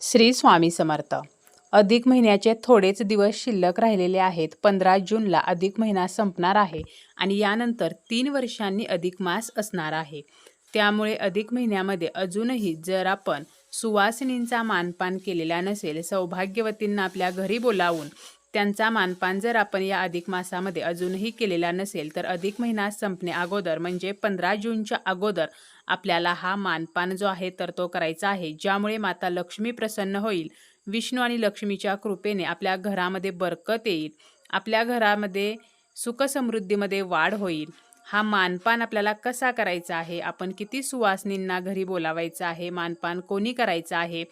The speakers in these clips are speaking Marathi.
श्री स्वामी समर्थ. अधिक महिन्याचे थोडेच दिवस शिल्लक राहिलेले आहेत. 15 जूनला अधिक महिना संपणार आहे आणि यानंतर 3 वर्षांनी अधिक मास असणार आहे. त्यामुळे अधिक महिन्यामध्ये अजूनही जर आपण सुवासिनींचा मानपान केलेला नसेल, सौभाग्यवतींना आपल्या घरी बोलावून त्यांचा मानपान जर आपण या अधिक मासामध्ये अजूनही केलेला नसेल, तर अधिक महिना संपणे अगोदर म्हणजे 15 जूनच्या अगोदर आपल्याला हा मानपान जो आहे तर तो करायचा आहे, ज्यामुळे माता लक्ष्मी प्रसन्न होईल. विष्णू आणि लक्ष्मीच्या कृपेने आपल्या घरामध्ये बरकत येईल, आपल्या घरामध्ये सुख समृद्धीमध्ये वाढ होईल. हा मानपान आपल्याला कसा करायचा आहे, आपण किती सुवासिनींना घरी बोलावायचं आहे, मानपान कोणी करायचं आहे,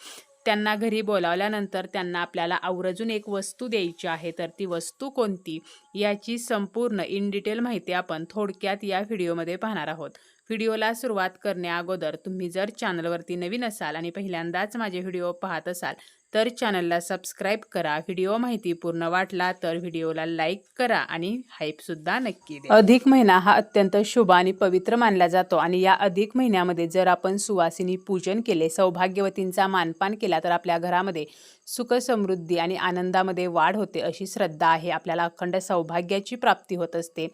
त्यांना घरी बोलावल्यानंतर त्यांना आपल्याला आवर्जून एक वस्तू द्यायची आहे, तर ती वस्तू कोणती याची संपूर्ण इन डिटेल माहिती आपण थोडक्यात या व्हिडिओमध्ये पाहणार आहोत. व्हिडिओला सुरुवात करण्या अगोदर तुम्ही जर चॅनलवरती नवीन असाल आणि पहिल्यांदाच माझे व्हिडिओ पाहत असाल तर चॅनलला सबस्क्राईब करा. व्हिडिओ माहितीपूर्ण वाटला तर व्हिडिओला लाईक करा आणि हाईपसुद्धा नक्की द्या. अधिक महिना हा अत्यंत शुभ आणि पवित्र मानला जातो आणि या अधिक महिन्यामध्ये जर आपण सुवासिनी पूजन केले, सौभाग्यवतींचा मानपान केला तर आपल्या घरामध्ये सुख समृद्धी आणि आनंदामध्ये वाढ होते अशी श्रद्धा आहे. आपल्याला अखंड सौभाग्याची प्राप्ती होत असते.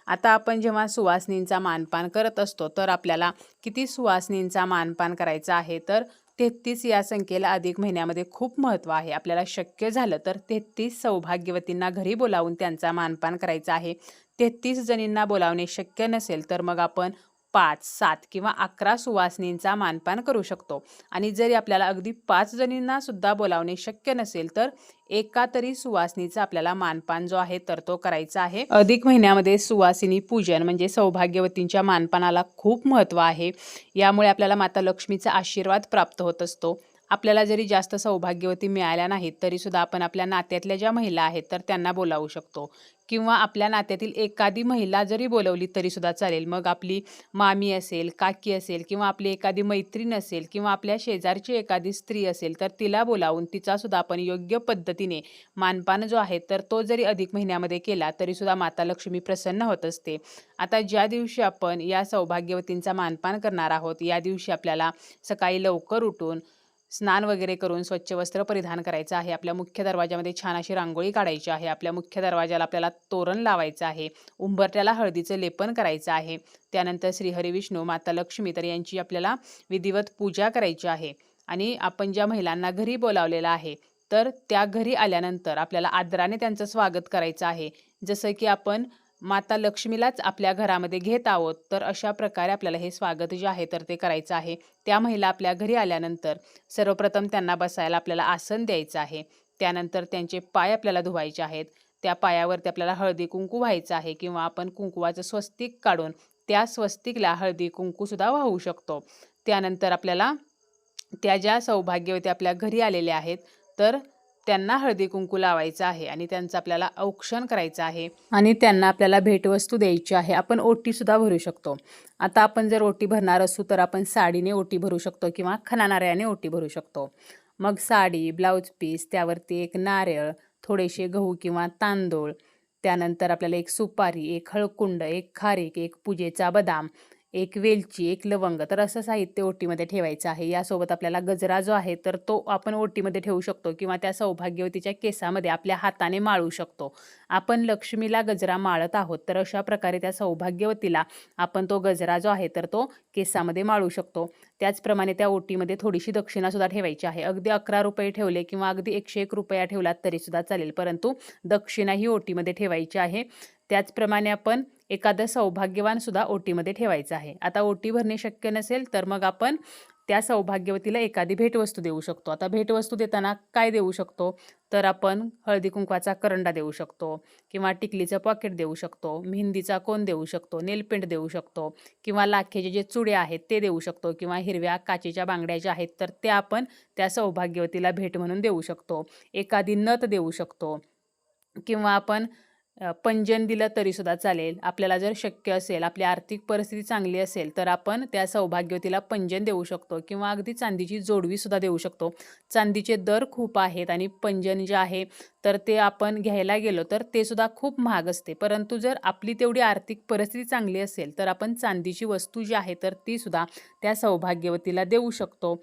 आता आपण जेव्हा सुवासिनींचा मानपान करत असतो तर आपल्याला किती सुवासिनींचा मानपान करायचा आहे, तर 33 या संख्येला अधिक महिन्यामध्ये खूप महत्त्व आहे. आपल्याला शक्य झालं तर 33 सौभाग्यवतींना घरी बोलावून त्यांचा मानपान करायचा आहे. 33 जणींना बोलावणे शक्य नसेल तर मग आपण 5, 7 किंवा 11 सुवासिनींचा मानपान करू शकतो. आणि जरी आपल्याला अगदी 5 जणींना सुद्धा बोलावणे शक्य नसेल तर एका तरी सुवासिनीचा आपल्याला मानपान जो आहे तर तो करायचा आहे. अधिक महिन्यामध्ये सुवासिनी पूजन म्हणजे सौभाग्यवतींच्या मानपानाला खूप महत्त्व आहे. यामुळे आपल्याला माता लक्ष्मीचा आशीर्वाद प्राप्त होत असतो. आपल्याला जरी जास्त सौभाग्यवती मिळाल्या नाहीत तरी सुद्धा आपण आपल्या नात्यातल्या ज्या महिला आहेत तर त्यांना बोलावू शकतो किंवा आपल्या नात्यातील एखादी महिला जरी बोलवली तरी सुद्धा चालेल. मग आपली मामी असेल, काकी असेल किंवा आपली एखादी मैत्रीण असेल किंवा आपल्या शेजारची एखादी स्त्री असेल तर तिला बोलावून तिचा सुद्धा आपण योग्य पद्धतीने मानपान जो आहे तर तो जरी अधिक महिन्यामध्ये केला तरी सुद्धा माता लक्ष्मी प्रसन्न होत असते. आता ज्या दिवशी आपण या सौभाग्यवतींचा मानपान करणार आहोत या दिवशी आपल्याला सकाळी लवकर उठून स्नान वगैरे करून स्वच्छ वस्त्र परिधान करायचं आहे. आपल्या मुख्य दरवाजामध्ये छान अशी रांगोळी काढायची आहे. आपल्या मुख्य दरवाजाला आपल्याला तोरण लावायचं आहे. उंबरठ्याला हळदीचं लेपन करायचं आहे. त्यानंतर श्रीहरी विष्णू माता लक्ष्मी तर यांची आपल्याला विधिवत पूजा करायची आहे. आणि आपण ज्या महिलांना घरी बोलावलेलं आहे तर त्या घरी आल्यानंतर आपल्याला आदराने त्यांचं स्वागत करायचं आहे. जसं की आपण माता लक्ष्मीलाच आपल्या घरामध्ये घेत आहोत तर अशा प्रकारे आपल्याला हे स्वागत जे आहे तर ते करायचं आहे. त्या महिला आपल्या घरी आल्यानंतर सर्वप्रथम त्यांना बसायला आपल्याला आसन द्यायचं आहे. त्यानंतर त्यांचे पाय आपल्याला धुवायचे आहेत. त्या पायावरती आपल्याला हळदी कुंकू व्हायचं आहे किंवा आपण कुंकुवाचं स्वस्तिक काढून त्या स्वस्तिकला हळदी कुंकूसुद्धा वाहू शकतो. त्यानंतर आपल्याला त्या ज्या सौभाग्यवती आपल्या घरी आलेल्या आहेत तर त्यांना हळदी कुंकू लावायचं आहे आणि त्यांचं आपल्याला औक्षण करायचं आहे आणि त्यांना आपल्याला भेटवस्तू द्यायची आहे. आपण ओटीसुद्धा भरू शकतो. आता आपण जर ओटी भरणार असू तर आपण साडीने ओटी भरू शकतो किंवा खणानारळ्याने ओटी भरू शकतो. मग साडी, ब्लाऊज पीस, त्यावरती एक नारळ, थोडेसे गहू किंवा तांदूळ, त्यानंतर आपल्याला एक सुपारी, एक हळकुंड, एक खारीक, एक पूजेचा बदाम, एक वेलची, एक लवंग तर असं साहित्य ओटीमध्ये ठेवायचं आहे. यासोबत आपल्याला गजरा जो आहे तर तो आपण ओटीमध्ये ठेवू शकतो किंवा त्या सौभाग्यवतीच्या केसामध्ये आपल्या हाताने माळू शकतो. आपण लक्ष्मीला गजरा माळत आहोत तर अशा प्रकारे त्या सौभाग्यवतीला आपण तो गजरा जो आहे तर तो केसामध्ये माळू शकतो. त्याचप्रमाणे त्या ओटीमध्ये थोडीशी दक्षिणासुद्धा ठेवायची आहे. अगदी 11 रुपये ठेवले किंवा अगदी 101 रुपया ठेवलात तरीसुद्धा चालेल, परंतु दक्षिणा ही ओटीमध्ये ठेवायची आहे. त्याचप्रमाणे आपण एखादं सौभाग्यवान सुद्धा ओटीमध्ये ठेवायचं आहे. आता ओटी भरणे शक्य नसेल तर मग आपण त्या सौभाग्यवतीला एखादी भेटवस्तू देऊ शकतो. आता भेटवस्तू देताना काय देऊ शकतो, तर आपण हळदी कुंकवाचा करंडा देऊ शकतो किंवा टिकलीचं पॉकेट देऊ शकतो, मेहंदीचा कोन देऊ शकतो, नेलपेंट देऊ शकतो किंवा लाखेचे जे चुडे आहेत ते देऊ शकतो किंवा हिरव्या काचेच्या बांगड्या ज्या आहेत तर त्या आपण त्या सौभाग्यवतीला भेट म्हणून देऊ शकतो. एखादी नथ देऊ शकतो किंवा आपण पंजन दिलं तरीसुद्धा चालेल. आपल्याला जर शक्य असेल, आपली आर्थिक परिस्थिती चांगली असेल तर आपण त्या सौभाग्यवतीला पंजन देऊ शकतो किंवा अगदी चांदीची जोडवीसुद्धा देऊ शकतो. चांदीचे दर खूप आहेत आणि पंजन जे आहे तर ते आपण घ्यायला गेलो तर ते सुद्धा खूप महाग असते. परंतु जर आपली तेवढी आर्थिक परिस्थिती चांगली असेल तर आपण चांदीची वस्तू जी आहे तर ती सुद्धा त्या सौभाग्यवतीला देऊ शकतो.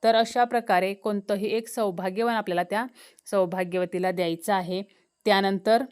तर अशा प्रकारे कोणतंही एक सौभाग्यवान आपल्याला त्या सौभाग्यवतीला द्यायचं आहे. त्यानंतर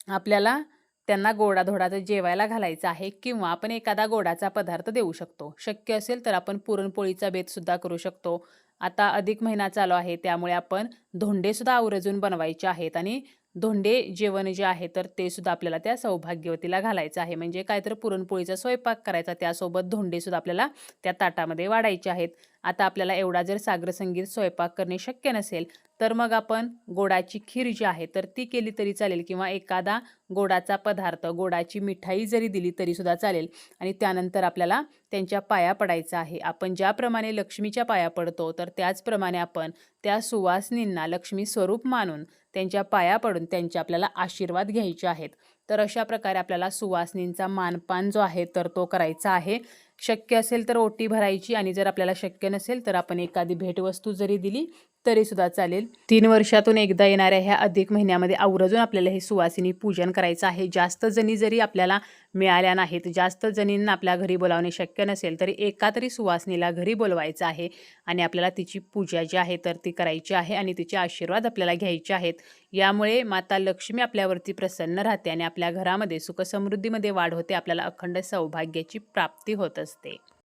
आपल्याला त्यांना गोडाधोडाचं जेवायला घालायचं आहे किंवा आपण एखादा गोडाचा पदार्थ देऊ शकतो. शक्य असेल तर आपण पुरणपोळीचा बेतसुद्धा करू शकतो. आता अधिक महिना चालू आहे त्यामुळे आपण धोंडेसुद्धा आवर्जून बनवायचे आहेत आणि धोंडे जेवण जे आहे तर ते सुद्धा आपल्याला त्या सौभाग्यवतीला घालायचं आहे. म्हणजे काय तर पुरणपोळीचा स्वयंपाक करायचा, त्यासोबत धोंडेसुद्धा आपल्याला त्या ताटामध्ये वाढायचे आहेत. आता आपल्याला एवढा जर साग्रसंगीत स्वयंपाक करणे शक्य नसेल तर मग आपण गोडाची खीर जी आहे तर ती केली तरी चालेल किंवा एखादा गोडाचा पदार्थ, गोडाची मिठाई जरी दिली तरी सुद्धा चालेल. आणि त्यानंतर आपल्याला त्यांच्या पाया पडायचं आहे. आपण ज्याप्रमाणे लक्ष्मीच्या पाया पडतो तर त्याचप्रमाणे आपण त्या सुवासिनींना लक्ष्मी स्वरूप मानून त्यांच्या पाया पडून त्यांचे आपल्याला आशीर्वाद घ्यायचे आहेत. तर अशा प्रकारे आपल्याला सुवासिनींचा मानपान जो आहे तर तो करायचा आहे. शक्य असेल तर ओटी भरायची आणि जर आपल्याला शक्य नसेल तर आपण एखादी भेटवस्तू जरी दिली तरी सुद्धा चालेल. 3 वर्षातून एकदा येणाऱ्या ह्या अधिक महिन्यामध्ये आवर्जून आपल्याला हे सुवासिनी पूजन करायचं आहे. जास्त जणी जरी आपल्याला मिळाल्या नाहीत, जास्त जणींना आपल्या घरी बोलावणे शक्य नसेल तरी एका तरी सुवासिनीला घरी बोलवायचं आहे आणि आपल्याला तिची पूजा जी आहे तर ती करायची आहे आणि तिचे आशीर्वाद आपल्याला घ्यायचे आहेत. यामुळे माता लक्ष्मी आपल्यावरती प्रसन्न राहते आणि आपल्या घरामध्ये सुखसमृद्धीमध्ये वाढ होते. आपल्याला अखंड सौभाग्याची प्राप्ती होत असते.